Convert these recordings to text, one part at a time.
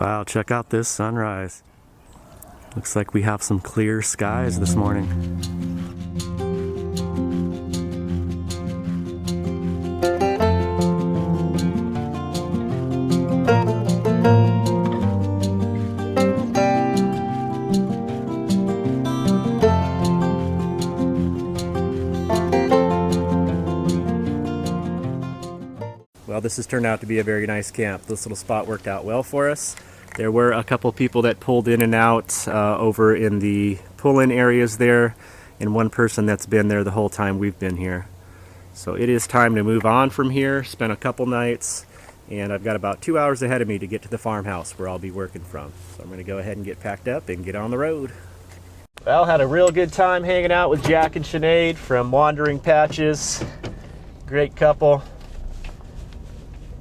Wow, check out this sunrise. Looks like we have some clear skies this morning. Well, this has turned out to be a very nice camp. This little spot worked out well for us. There were a couple people that pulled in and out over in the pull-in areas there, and one person that's been there the whole time we've been here. So it is time to move on from here, spend a couple nights, and I've got about 2 hours ahead of me to get to the farmhouse where I'll be working from. So I'm going to go ahead and get packed up and get on the road. Well, had a real good time hanging out with Jack and Sinead from Wandering Patches. Great couple.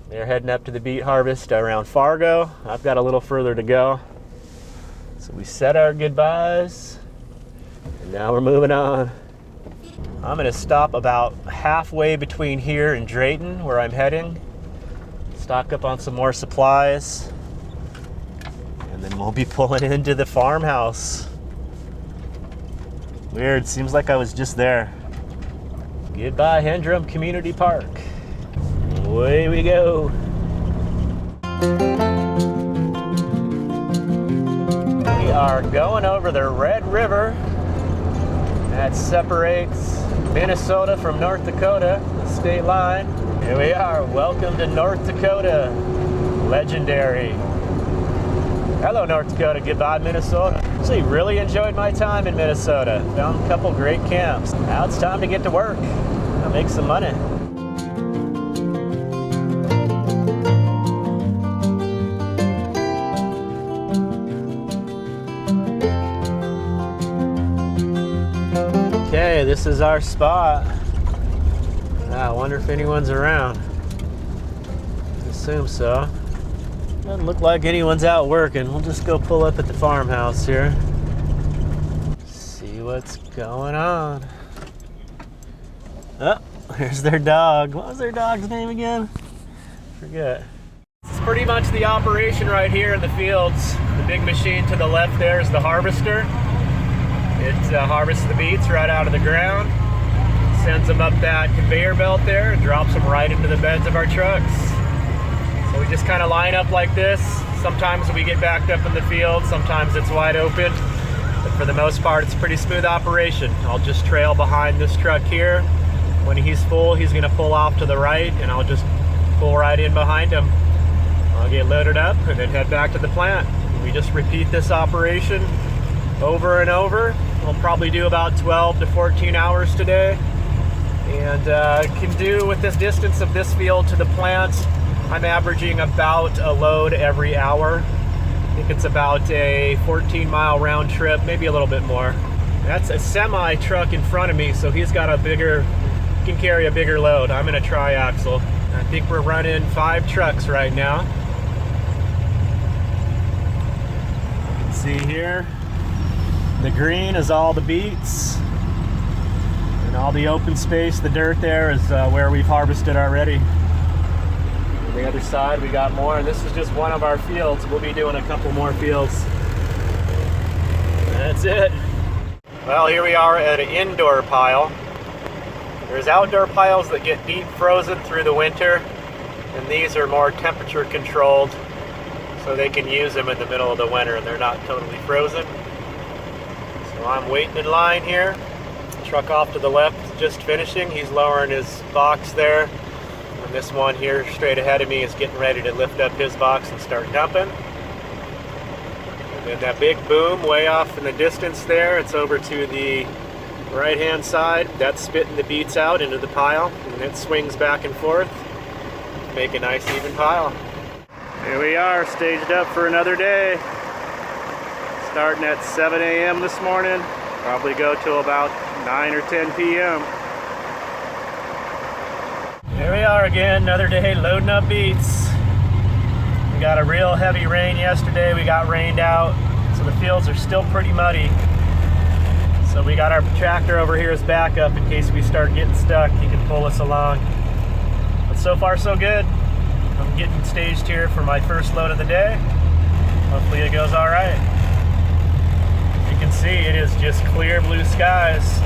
They're heading up to the beet harvest around Fargo. I've got a little further to go. So we said our goodbyes, and now we're moving on. I'm gonna stop about halfway between here and Drayton, where I'm heading. Stock up on some more supplies, and then we'll be pulling into the farmhouse. Weird, seems like I was just there. Goodbye, Hendrum Community Park. Away we go. We are going over the Red River that separates Minnesota from North Dakota, the state line. Here we are. Welcome to North Dakota. Legendary. Hello, North Dakota. Goodbye, Minnesota. Actually, really enjoyed my time in Minnesota. Found a couple great camps. Now it's time to get to work. I'll make some money. Okay, this is our spot. I wonder if anyone's around. I assume so. Doesn't look like anyone's out working. We'll just go pull up at the farmhouse here. See what's going on. Oh, there's their dog. What was their dog's name again? Forget. This is pretty much the operation right here in the fields. The big machine to the left there is the harvester. It harvests the beets right out of the ground, sends them up that conveyor belt there, and drops them right into the beds of our trucks. So we just kind of line up like this. Sometimes we get backed up in the field, sometimes it's wide open, but for the most part it's a pretty smooth operation. I'll just trail behind this truck here. When he's full, he's going to pull off to the right, and I'll just pull right in behind him. I'll get loaded up and then head back to the plant. We just repeat this operation over and over. We'll probably do about 12 to 14 hours today, and can do with this distance of this field to the plant. I'm averaging about a load every hour. I think it's about a 14-mile round trip, maybe a little bit more. That's a semi truck in front of me, so he's got a bigger, can carry a bigger load. I'm in a tri-axle. I think we're running 5 trucks right now. You can see here, the green is all the beets, and all the open space, the dirt there, is where we've harvested already. On the other side we got more, and this is just one of our fields. We'll be doing a couple more fields. That's it. Well, here we are at an indoor pile. There's outdoor piles that get deep frozen through the winter, and these are more temperature controlled, so they can use them in the middle of the winter and they're not totally frozen. So I'm waiting in line here. Truck off to the left is just finishing. He's lowering his box there. And this one here straight ahead of me is getting ready to lift up his box and start dumping. And then that big boom way off in the distance there, it's over to the right hand side. That's spitting the beets out into the pile, and it swings back and forth to make a nice even pile. Here we are, staged up for another day. Starting at 7 a.m. this morning, probably go till about 9 or 10 p.m. Here we are again, another day loading up beets. We got a real heavy rain yesterday. We got rained out, so the fields are still pretty muddy. So we got our tractor over here as backup in case we start getting stuck. He can pull us along. But so far so good. I'm getting staged here for my first load of the day. Hopefully it goes all right. As you can see, it is just clear blue skies,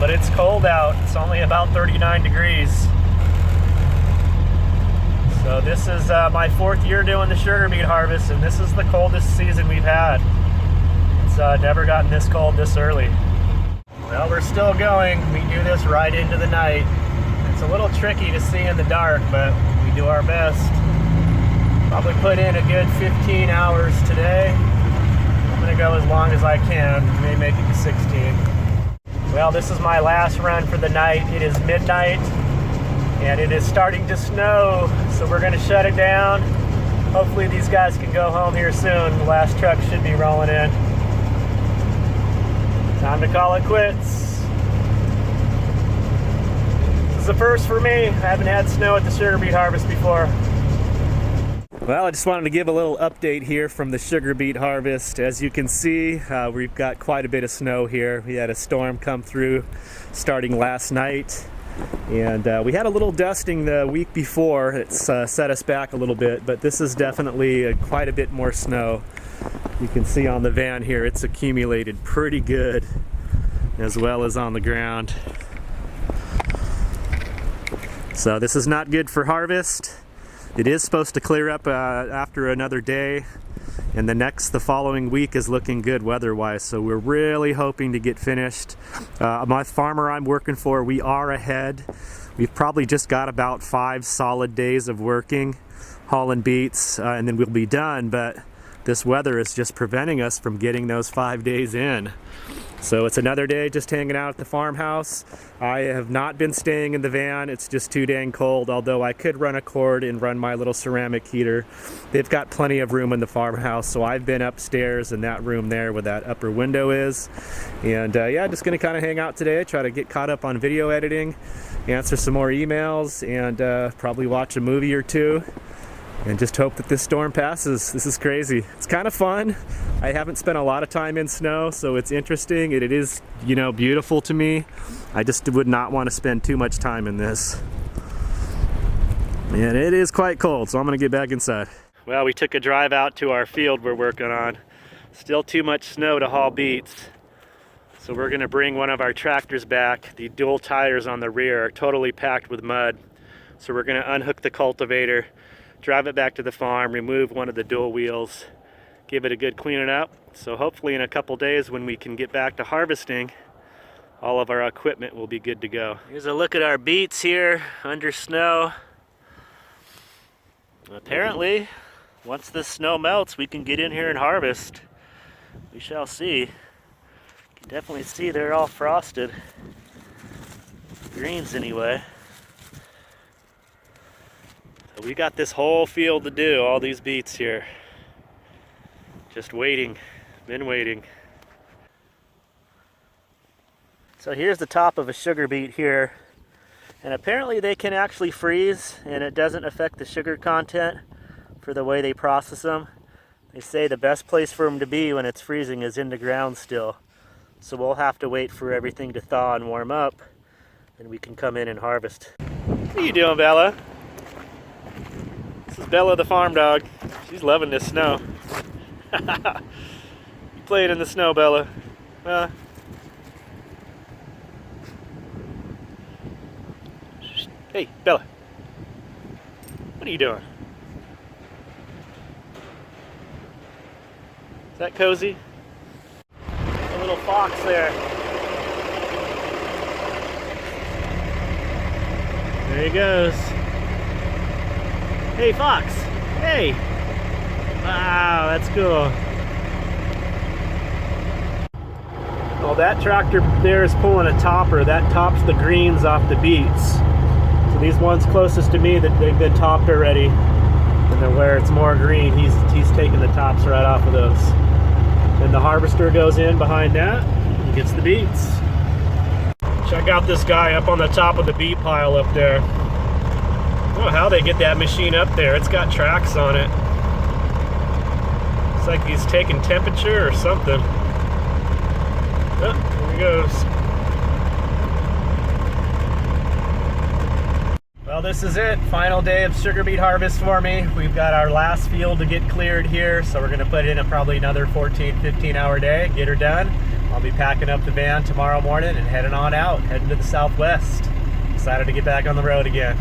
but it's cold out. It's only about 39 degrees. So this is my 4th year doing the sugar beet harvest, and this is the coldest season we've had. It's never gotten this cold this early. Well, we're still going. We do this right into the night. It's a little tricky to see in the dark, but we do our best. Probably put in a good 15 hours today. I'm gonna go as long as I can. May make it to 16. Well, this is my last run for the night. It is midnight and it is starting to snow, so we're gonna shut it down. Hopefully these guys can go home here soon. The last truck should be rolling in. Time to call it quits. This is the first for me. I haven't had snow at the sugar beet harvest before. Well, I just wanted to give a little update here from the sugar beet harvest. As you can see, we've got quite a bit of snow here. We had a storm come through starting last night, and we had a little dusting the week before. It's set us back a little bit, but this is definitely quite a bit more snow. You can see on the van here, it's accumulated pretty good, as well as on the ground. So this is not good for harvest. It is supposed to clear up after another day, and the following week is looking good weather-wise, so we're really hoping to get finished. My farmer I'm working for, we are ahead. We've probably just got about 5 solid days of working, hauling beets, and then we'll be done, but this weather is just preventing us from getting those 5 days in. So it's another day just hanging out at the farmhouse. I have not been staying in the van. It's just too dang cold, although I could run a cord and run my little ceramic heater. They've got plenty of room in the farmhouse, so I've been upstairs in that room there where that upper window is. And yeah, just gonna kind of hang out today, try to get caught up on video editing, answer some more emails, and probably watch a movie or two. And just hope that this storm passes. This is crazy. It's kind of fun. I haven't spent a lot of time in snow, so it's interesting. It is, you know, beautiful to me. I just would not want to spend too much time in this. And it is quite cold, so I'm gonna get back inside. Well, we took a drive out to our field we're working on. Still too much snow to haul beets. So we're gonna bring one of our tractors back. The dual tires on the rear are totally packed with mud. So we're gonna unhook the cultivator, drive it back to the farm, remove one of the dual wheels, give it a good cleaning up. So hopefully in a couple days when we can get back to harvesting, all of our equipment will be good to go. Here's a look at our beets here under snow. Apparently, once the snow melts, we can get in here and harvest. We shall see. You can definitely see they're all frosted. Greens anyway. So we got this whole field to do, all these beets here. Just waiting, been waiting. So here's the top of a sugar beet here. And apparently they can actually freeze and it doesn't affect the sugar content for the way they process them. They say the best place for them to be when it's freezing is in the ground still. So we'll have to wait for everything to thaw and warm up, and we can come in and harvest. What are you doing, Bella? This is Bella the farm dog. She's loving this snow. You played in the snow, Bella. Hey, Bella. What are you doing? Is that cozy? A little fox there. There he goes. Hey, fox. Hey. Wow, that's cool. Well, that tractor there is pulling a topper. That tops the greens off the beets. So these ones closest to me, that they've been topped already. And then where it's more green, he's taking the tops right off of those. Then the harvester goes in behind that and gets the beets. Check out this guy up on the top of the beet pile up there. I don't know how they get that machine up there. It's got tracks on it. Looks like he's taking temperature or something. Oh, here he goes. Well, this is it. Final day of sugar beet harvest for me. We've got our last field to get cleared here, so we're gonna put in probably another 14, 15-hour day, get her done. I'll be packing up the van tomorrow morning and heading on out, heading to the southwest. Excited to get back on the road again.